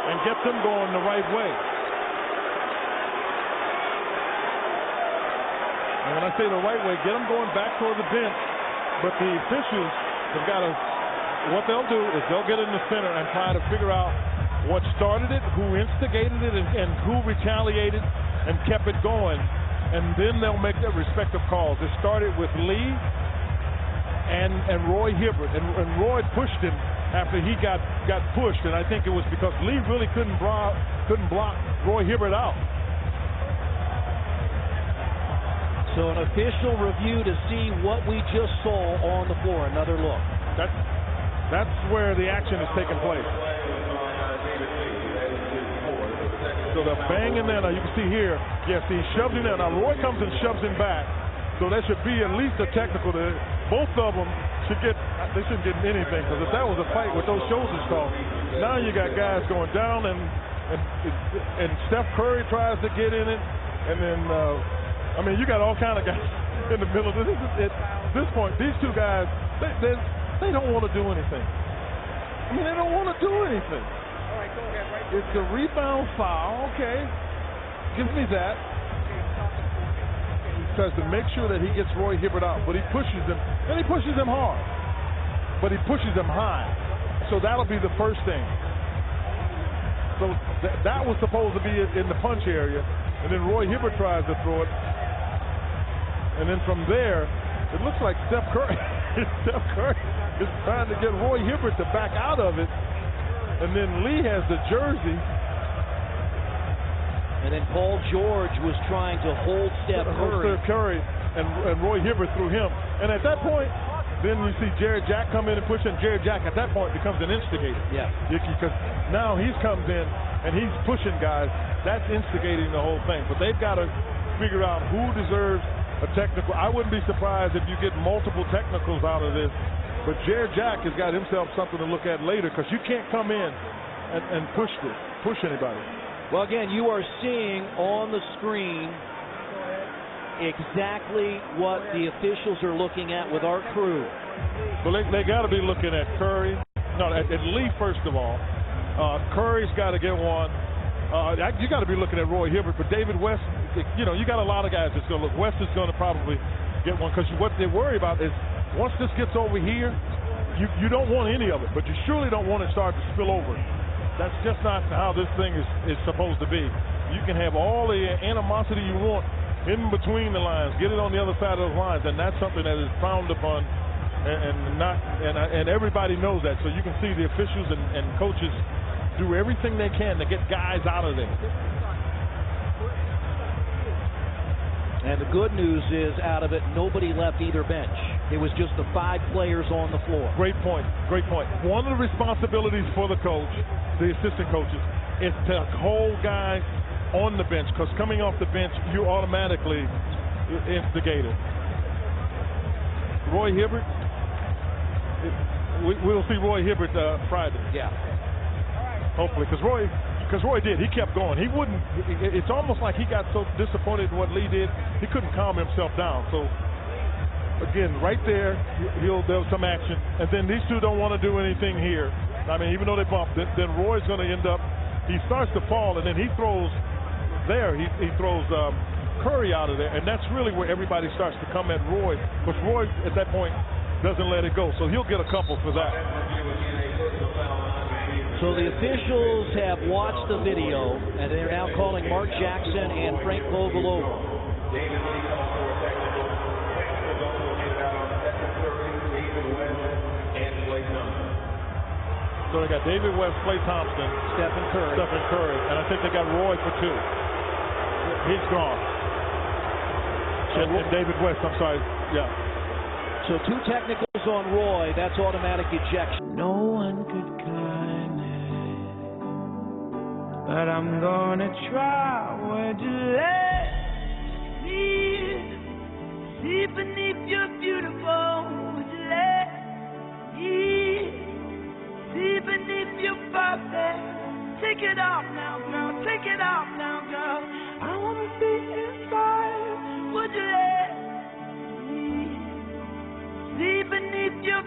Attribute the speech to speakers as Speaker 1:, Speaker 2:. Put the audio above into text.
Speaker 1: and get them going the right way. And when I say the right way, get them going back toward the bench. But the officials have got to, what they'll do is they'll get in the center and try to figure out what started it, who instigated it, and who retaliated and kept it going. And then they'll make their respective calls. It started with Lee and Roy Hibbert. And Roy pushed him after he got pushed. And I think it was because Lee really couldn't block Roy Hibbert out.
Speaker 2: So an official review to see what we just saw on the floor. Another look.
Speaker 1: That's where the action is taking place. So they're banging there. Now you can see here, yes, he shoves him there. Now Roy comes and shoves him back. So there should be at least a technical there. Both of them they shouldn't get anything, because if that was a fight with those shoulders called, now you got guys going down, and Steph Curry tries to get in it, and then I mean, you got all kind of guys in the middle. At this point, these two guys, they don't want to do anything. I mean, they don't want to do anything.
Speaker 3: All right, go ahead. Right.
Speaker 1: It's a rebound foul. Okay, give me that. He tries to make sure that he gets Roy Hibbert out, but he pushes him, and he pushes him hard. But he pushes him high. So that'll be the first thing. So that was supposed to be in the punch area, and then Roy Hibbert tries to throw it. And then from there, it looks like Steph Curry is trying to get Roy Hibbert to back out of it. And then Lee has the jersey.
Speaker 2: And then Paul George was trying to hold Steph Curry.
Speaker 1: And Roy Hibbert threw him. And at that point, then you see Jarrett Jack come in and push, and Jarrett Jack at that point becomes an instigator.
Speaker 2: Yeah.
Speaker 1: Because now he's comes in and he's pushing guys. That's instigating the whole thing. But they've got to figure out who deserves a technical. I wouldn't be surprised if you get multiple technicals out of this. But Jarrett Jack has got himself something to look at later, because you can't come in and push anybody.
Speaker 2: Well, again, you are seeing on the screen exactly what the officials are looking at with our crew.
Speaker 1: Well, they got to be looking at Curry. No, at Lee first of all. Curry's got to get one. You got to be looking at Roy Hibbert, but David West, you got a lot of guys that's going to look. West is going to probably get one, because what they worry about is once this gets over here, you don't want any of it, but you surely don't want it start to spill over. That's just not how this thing is supposed to be. You can have all the animosity you want in between the lines, get it on the other side of those lines, and that's something that is frowned upon, and everybody knows that. So you can see the officials and coaches do everything they can to get guys out of there.
Speaker 2: And the good news is, out of it, nobody left either bench. It was just the 5 players on the floor.
Speaker 1: Great point. Great point. One of the responsibilities for the coach, the assistant coaches, is to hold guys on the bench, because coming off the bench, you automatically instigated. Roy Hibbert, we'll see Roy Hibbert Friday.
Speaker 2: Yeah.
Speaker 1: Hopefully, because Roy did. He kept going. He wouldn't. It's almost like he got so disappointed in what Lee did, he couldn't calm himself down. So again, right there, there's some action, and then these two don't want to do anything here. I mean, even though they bumped it, then Roy's going to end up. He starts to fall, and then he throws there. He throws Curry out of there, and that's really where everybody starts to come at Roy. But Roy at that point doesn't let it go, so he'll get a couple for that.
Speaker 2: So the officials have watched the video, and they're now calling Mark Jackson and Frank Vogel over.
Speaker 1: So they got David West, Klay Thompson,
Speaker 2: Stephen
Speaker 1: Curry, and I think they got Roy for 2. He's gone. And David West, I'm sorry, yeah.
Speaker 2: So 2 technicals on Roy, that's automatic ejection.
Speaker 4: No one could climb it, but I'm gonna try. Would you let me see beneath your beautiful? Would you let me see beneath your perfect? Take it off now, girl. Take it off now, girl. I wanna see inside. Would you let me see beneath your